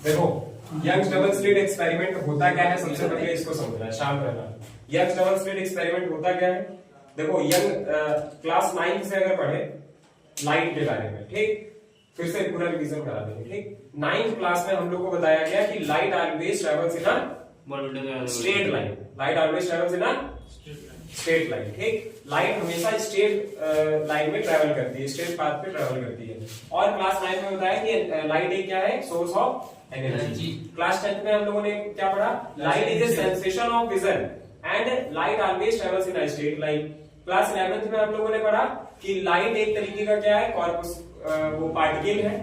देखो Young's double slit experiment होता क्या है, सबसे पहले इसको समझना है, शांत रहना। यंग्स डबल स्लिट एक्सपेरिमेंट होता क्या है, देखो यंग क्लास 9 से अगर पढ़े लाइट के बारे में, ठीक, फिर से पूरा रिवीजन करा देंगे, ठीक। 9th क्लास में हम लोग को बताया गया कि light always travels in a straight line, light always travels in a straight line, ठीक। लाइट हमेशा स्ट्रेट लाइन में ट्रेवल करती है, स्ट्रेट पाथ पे ट्रेवल करती है। और क्लास 9 में बताया कि लाइट एक क्या है, सोर्स ऑफ एनर्जी। क्लास 10 में हम लोगों ने क्या पढ़ा, light is a sensation of vision and light always travels in a straight line. Class 11th में हम लोगों ने पढ़ा कि लाइट एक तरीके का क्या है, कॉर्पस, वो पार्टिकल है,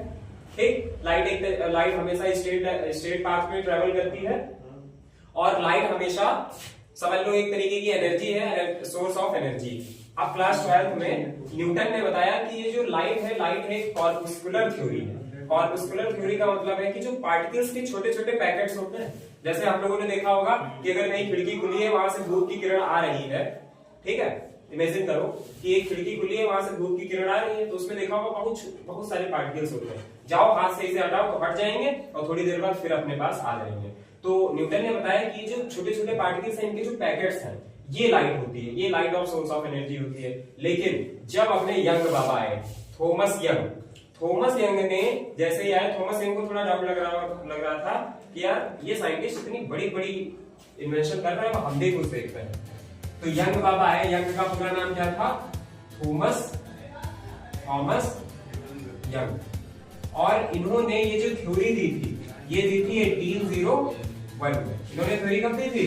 ठीक। लाइट हमेशा स्ट्रेट पाथ में ट्रेवल करती है और लाइट हमेशा समझ लो एक तरीके की एनर्जी है, सोर्स ऑफ एनर्जी। अब क्लास 12th में न्यूटन ने बताया कि ये जो लाइट है एक कॉर्पस्कुलर थ्योरी है। कॉर्पस्कुलर थ्योरी का मतलब है कि जो पार्टिकल्स के छोटे छोटे पैकेट्स होते हैं, जैसे आप लोगों ने देखा होगा कि अगर कहीं खिड़की खुली है, वहां से धूप की किरण आ रही है, ठीक है, इमेजिन करो कि एक खिड़की खुली है, वहां से धूप की किरण आ रही है, तो उसमें देखा होगा बहुत सारे पार्टिकल्स होते हैं। जाओ हाथ से इसे हटाओ तो हट जाएंगे और थोड़ी देर बाद फिर अपने पास आ जाएंगे। तो न्यूटन ने बताया कि जो छोटे छोटे पार्टिकल्स हैं, इनके जो पैकेट्स हैं, ये लाइट होती है, ये light of source of energy होती है। लेकिन जब अपने यंग बाबा आए, थॉमस यंग ने जैसे ही आए, थॉमस यंग को थोड़ा डाउट लग रहा था कि यार ये साइंटिस्ट इतनी बड़ी बड़ी इन्वेंशन कर रहे हैं, हम भी कुछ देखते हैं। तो यंग बाबा आए, यंग का पूरा नाम क्या था, थॉमस यंग। और इन्होंने ये जो थ्योरी दी थी, ये दी थी 1801 में। इन्होंने थ्योरी कब दी थी,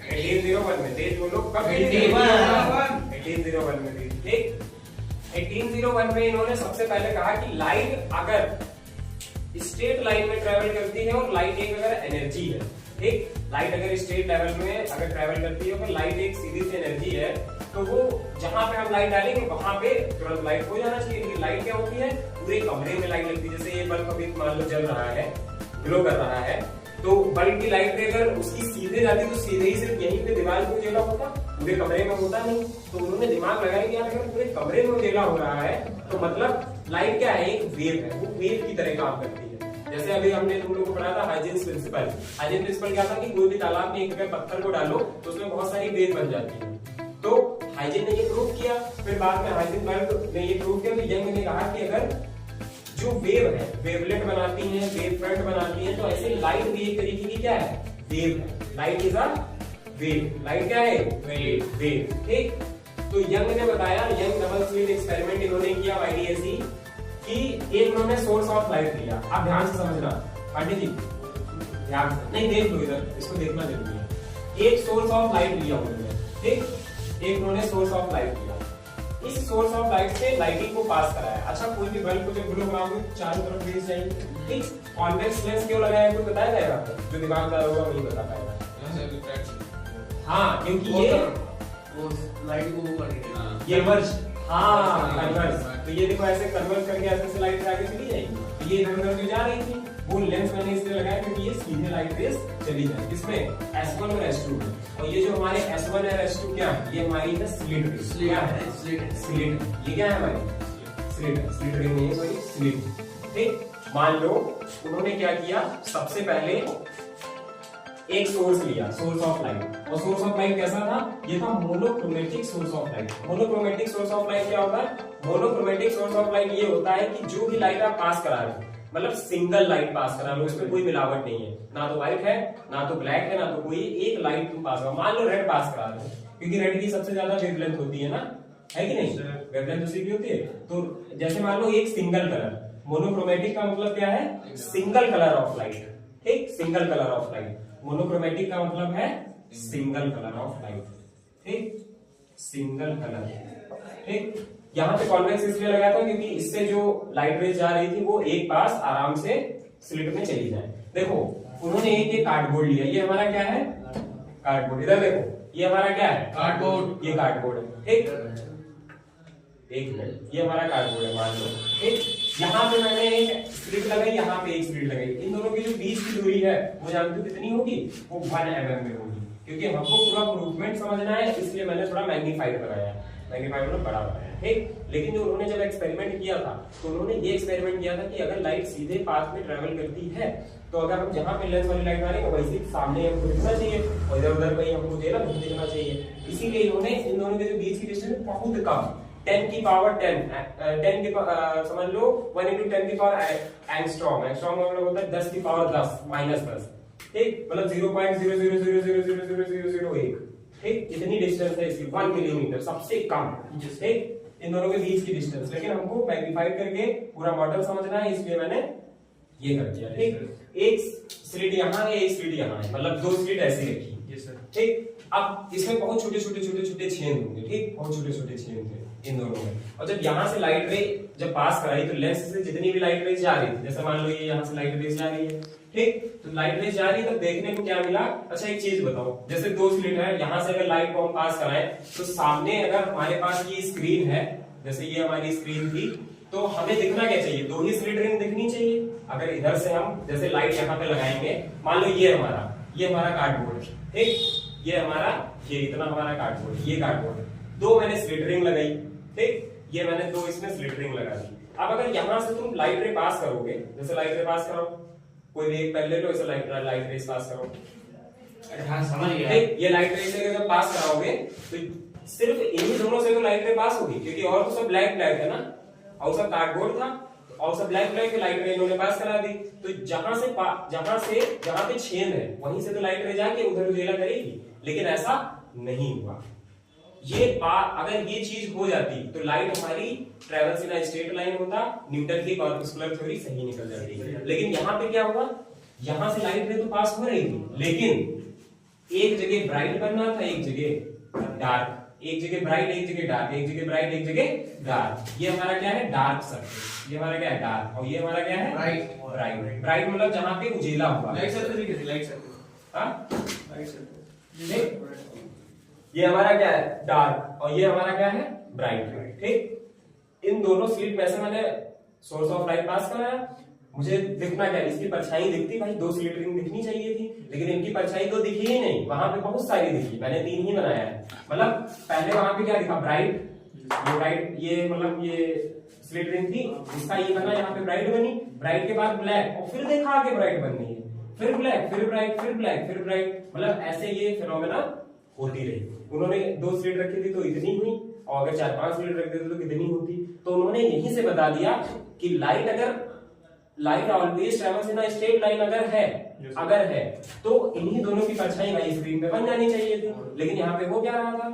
1801 में। तेज बोलो, कब 1801 में दी, ठीक। 1801 में इन्होंने सबसे पहले कहा कि लाइट अगर स्ट्रेट लाइन में ट्रेवल करती है और लाइट एक अगर एनर्जी है, ठीक, लाइट अगर स्ट्रेट लेवल में अगर ट्रेवल करती है और लाइट एक सीधी सी एनर्जी है, तो वो जहां पे हम लाइट डालेंगे वहां पे तुरंत लाइट हो जाना चाहिए। लेकिन लाइट क्या होती है, पूरे कमरे में लाइट लगती है। जैसे ये बल्ब अभी मान लो जल रहा है, ग्लो कर रहा है, तो बल्ब की लाइट अगर उसकी सीधे जाती तो सीधे ही सिर्फ यहीं पे दीवार को उजाला होता, पूरे कमरे में होता नहीं। तो उन्होंने दिमाग लगाया कि यार अगर पूरे कमरे में उजाला हो रहा है तो मतलब लाइट क्या है, एक वेव है, वो वेव की तरह काम करती है। जैसे अभी हमने तुम लोगों को पढ़ा था हाइजीन प्रिंसिपल। हाइजीन प्रिंसिपल क्या था कि कोई भी तालाब में एक अगर पत्थर को डालो तो उसमें बहुत सारी वेव बन जाती है। तो हाइजीन ने ये प्रूव किया, फिर बाद में हाइजीन ने ये प्रूव किया कि यंग ने कहा कि अगर जो वेव है, वेवलेट बनाती है, वेव फ्रंट बनाती है, तो ऐसे लाइट भी एक तरीके की क्या है, वेव है। Light is a wave, light क्या है, वेव, ठीक। तो यंग ने बताया, यंग डबल स्लिट एक्सपेरिमेंट इन्होंने किया आईडीएसई कि एक उन्होंने सोर्स ऑफ लाइट लिया। आप ध्यान से समझना पंडित जी, ध्यान से, नहीं देख लो इधर, इसको देखना जरूरी है। एक सोर्स ऑफ लाइट लिया उन्होंने, ठीक, एक उन्होंने सोर्स ऑफ लाइट लिया। इस सोर्स ऑफ लाइट से लाइटिंग को पास कराया। अच्छा, कोई भी बल्ब को जब ग्लो कराओगे चारों तरफ फेस जाएगी, ठीक। कॉन्वेक्स लेंस क्यों लगाया, कोई बताया जाएगा आपको? जो दिमागदार होगा वही बता पाएगा। हाँ, क्योंकि ये लाइट को वो करेगा, ये कन्वर्ज, हाँ कन्वर्ज। तो ये देखो ऐसे कन्वर्ज करके ऐसे से लाइट आगे चली जाएगी। तो ये इधर उधर जा रही थी, वो लेंस मैंने इसलिए लगाया क्योंकि ये सीधे लाइट रेस चली जाए। इसमें S1 और S2 है, और ये जो हमारे S1 और S2 क्या है, ये हमारी है स्लिट रेस। क्या है, स्लिट। ये क्या है हमारी स्लिट है, स्लिट रिंग नहीं है हमारी, स्लिट, ठीक। मान लो उन्होंने क्या किया, सबसे पहले एक सोर्स लिया, सोर्स ऑफ लाइट। और सोर्स ऑफ लाइट कैसा था, ये था monochromatic source of light. Monochromatic source of light क्या होता है, मोनोक्रोमेटिक सोर्स ऑफ लाइट ये होता है कि जो भी लाइट आप पास करा रहे हो, मतलब सिंगल लाइट पास करा लो, इसमें कोई मिलावट नहीं है, ना तो व्हाइट है, ना तो ब्लैक है, ना तो कोई एक लाइट तुम पास करो। मान लो रेड पास करा रहे हो, क्योंकि रेड की सबसे ज्यादा वेवलेंथ होती है ना, है कि नहीं, वेवलेंथ उसी की होती है। तो जैसे मान लो एक सिंगल कलर, मोनोक्रोमेटिक का मतलब क्या है, सिंगल कलर ऑफ लाइट, ठीक, single colour of light. Monochromatic का मतलब है सिंगल कलर ऑफ लाइट, ठीक, सिंगल कलर, ठीक। यहाँ पे कॉन्वेक्स इसलिए लगाया था क्योंकि इससे जो लाइट रेज जा रही थी वो एक पास आराम से स्लिट में चली जाए। देखो उन्होंने एक ये कार्डबोर्ड लिया, ये हमारा क्या है, कार्डबोर्ड। इधर देखो, ये हमारा क्या है, कार्डबोर्ड, ये कार्डबोर्ड है, ठीक। एक मिनट, ये हमारा कार्डबोर्ड है मान लो, ठीक। यहाँ पे मैंने एक स्लिट लगाई, यहाँ पे एक स्लिट लगाई। इन दोनों की जो बीच की दूरी है वो जानते हो कितनी होगी, वो 1 mm में होगी। क्योंकि हमको पूरा प्रूफमेंट समझना है, इसलिए मैंने थोड़ा मैग्नीफाइड कराया है। मैग्नीफाई मतलब बड़ा बनाया, ठीक। लेकिन जो उन्होंने जब एक्सपेरिमेंट किया था तो उन्होंने ये एक्सपेरिमेंट किया था कि अगर लाइट सीधे पाथ में ट्रेवल करती है तो अगर हम जहां पे लेंस वाली लाइट मारेंगे वैसे सामने हमको दिखना चाहिए और इधर उधर कहीं हमको जो है ना नहीं दिखना चाहिए। इसीलिए इन्होंने इन दोनों के जो बीच की डिस्टेंस है बहुत कम, 10 की पावर 10 की समझ लो 1 into 10 की पावर एंगस्ट्रॉम, एंगस्ट्रॉम का मतलब होता है 10 की पावर 10 माइनस 10, ठीक, मतलब 0.000000001, ठीक, इतनी डिस्टेंस है इसकी 1 मिलीमीटर सबसे कम, ठीक, इन दोनों के बीच की डिस्टेंस। लेकिन हमको मैग्नीफाइड करके पूरा मॉडल समझना है इसलिए मैंने ये कर दिया, ठीक। एक स्लिट यहाँ है, एक स्लिट यहाँ है, मतलब दो स्लिट ऐसी रखी, ठीक। अब इसमें बहुत छोटे छोटे छेद होंगे, ठीक, बहुत छोटे छेद थे इन दोनों में। और जब यहाँ से लाइट रे जब पास कराई तो लेंस से जितनी भी लाइट रेज जा रही थी, जैसे मान लो ये यहाँ से लाइट रेज जा रही है, ठीक, तो लाइट रेज जा रही है तो देखने को क्या मिला। अच्छा एक चीज बताओ, जैसे दो स्लिट है, यहाँ से अगर लाइट को हम पास कराएं तो सामने अगर हमारे पास ये स्क्रीन है, जैसे ये हमारी स्क्रीन थी, तो हमें दिखना क्या चाहिए, दो ही स्लिट रिंग दिखनी चाहिए। अगर इधर से हम जैसे लाइट यहाँ पे लगाएंगे, मान लो ये हमारा कार्डबोर्ड है, ठीक, ये हमारा ये इतना हमारा कार्डबोर्ड, ये कार्डबोर्ड, दो मैंने स्लिट रिंग लगाई, ठीक, ये मैंने दो इसमें स्लिट रिंग लगा दी। अब अगर यहाँ से तुम लाइट रे पास करोगे, जैसे लाइट रे पास करो, कोई भी एक पेन ले लो, ऐसे लाइट रे पास करो, हाँ समझ गया, ठीक, ये लाइट रे से जब पास कराओगे तो सिर्फ इन्हीं दोनों से तो लाइट रे पास होगी, क्योंकि और तो सब ब्लैक है ना, और सब कार्डबोर्ड था और सब ब्लैक की लाइट रे इन्होंने पास करा दी। तो जहां पे छेद है वहीं से तो लाइट रे जाके उधर उजेला करेगी, लेकिन ऐसा नहीं हुआ। अगर ये चीज हो जाती तो लाइट हमारी travels in a straight line होता, न्यूटन की कॉर्पस्कुलर थ्योरी सही निकल जाती। लेकिन यहाँ पे क्या हुआ, यहाँ से लाइट रे तो पास हो रही थी, लेकिन एक जगह ब्राइट बनना था, एक जगह डार्क, एक जगह ब्राइट एक जगह डार्क, एक जगह ब्राइट एक जगह डार्क। ये हमारा क्या है, डार्क सर्कल, ये हमारा क्या है, डार्क, और ये हमारा क्या है, ब्राइट। ब्राइट मतलब जहां पे उजेला हुआ, लाइट सर्कल, लाइट सर्कल, हाँ लाइट सर्कल, ये हमारा क्या है, डार्क, और ये हमारा क्या है, ब्राइट, ठीक। इन दोनों स्लिट में से मैंने सोर्स ऑफ लाइट पास कराया, मुझे दिखना क्या, इसकी परछाई दिखती, भाई दो स्लिट रिंग दिखनी चाहिए थी, लेकिन इनकी परछाई तो दिखी ही नहीं, वहां पे बहुत सारी दिखी, मैंने 3 ही बनाया है। मतलब पहले वहां पे क्या दिखा, ब्राइट, ये ब्राइट, ये मतलब ये स्लिट रिंग थी, इसका ये बना, यहाँ पे ब्राइट बनी, ब्राइट के बाद ब्लैक, और फिर देखा आगे ब्राइट बन रही है, फिर ब्लैक, फिर ब्राइट, फिर ब्लैक, फिर ब्राइट, मतलब ऐसे ये फिनोमेना होती रही। उन्होंने 2 स्लिट रखी थी तो इतनी हुई, और अगर 4-5 स्लिट रखते थे तो कितनी होती। तो उन्होंने यहीं से बता दिया कि light always travels in a straight line अगर है तो इन्हीं दोनों की परछाई वाली स्क्रीन पे बन जानी चाहिए थी। लेकिन यहाँ पे हो क्या रहा था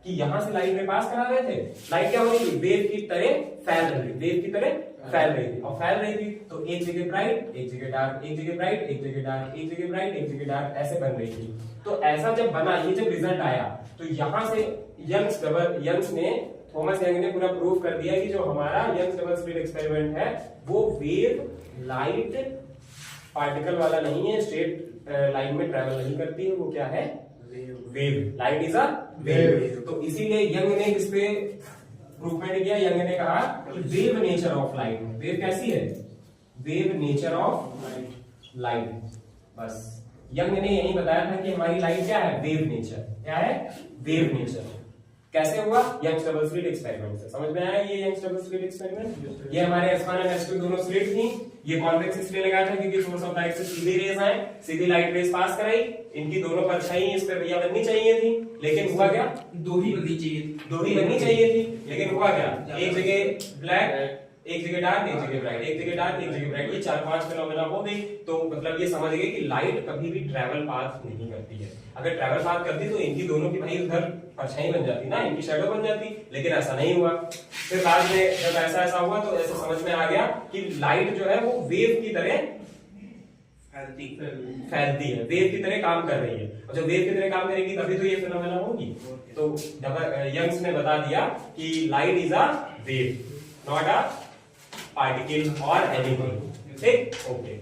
कि यहाँ से लाइट में पास करा रहे थे, लाइट क्या हो रही थी, वेव की तरह फैल रही थी, वेव की तरह फैल रही थी, और फैल रही थी तो एक जगह ब्राइट, एक जगह डार्क, एक जगह ब्राइट, एक जगह डार्क, एक जगह ब्राइट, एक जगह डार्क, ऐसे बन रही थी। तो ऐसा जब बना, ये जब रिजल्ट आया तो यहाँ से थॉमस यंग ने पूरा प्रूव कर दिया कि जो हमारा यंग्स डबल स्लिट एक्सपेरिमेंट है वो वेव लाइट पार्टिकल वाला नहीं है, स्ट्रेट लाइन में ट्रेवल नहीं करती है, वो क्या है, wave, light is a wave. तो इसीलिए यंग ने इस पे प्रूवमेंट किया, यंग ने कहा कि wave nature of light, wave कैसी है, वेव नेचर ऑफ लाइट। बस यंग ने यही बताया था कि हमारी लाइट क्या है, वेव नेचर, क्या है, वेव नेचर। कैसे हुआ, यंग्स डबल स्लिट एक्सपेरिमेंट से समझ में आया। ये यंग्स डबल स्लिट एक्सपेरिमेंट, ये हमारे S1 और S2 दोनों स्लिट थी, ये कॉन्वेक्स इसलिए लगाया था क्योंकि सोर्स ऑफ लाइट से सीधी रेज आए, सीधी लाइट रेज पास कराई, इनकी दोनों परछाई इस पे भैया बननी चाहिए थी, लेकिन हुआ क्या, दो ही बननी चाहिए थी, दो ही बननी चाहिए थी, लेकिन हुआ क्या, एक जगह ब्लैक, एक जगह डार्क, एक जगह ब्राइट, एक जगह डार्क, एक जगह ब्राइट, ये 4-5 फिनोमेना हो गई। तो मतलब ये समझ गए कि लाइट कभी भी ट्रैवल पाथ नहीं करती है। अगर ट्रैवल पाथ करती तो इनकी दोनों की भाई उधर परछाई बन जाती ना, इनकी शैडो बन जाती, लेकिन ऐसा नहीं हुआ। फिर बाद में जब ऐसा हुआ तो ऐसे समझ में आ गया कि लाइट जो है वो वेव की तरह फैलती है, वेव की तरह काम कर रही है, और जब वेव की तरह काम करेगी तभी तो ये फिनोमेना होगी। तो यंग्स ने बता दिया कि light is a wave, not a particle और एनीथिंग, ठीक, ओके।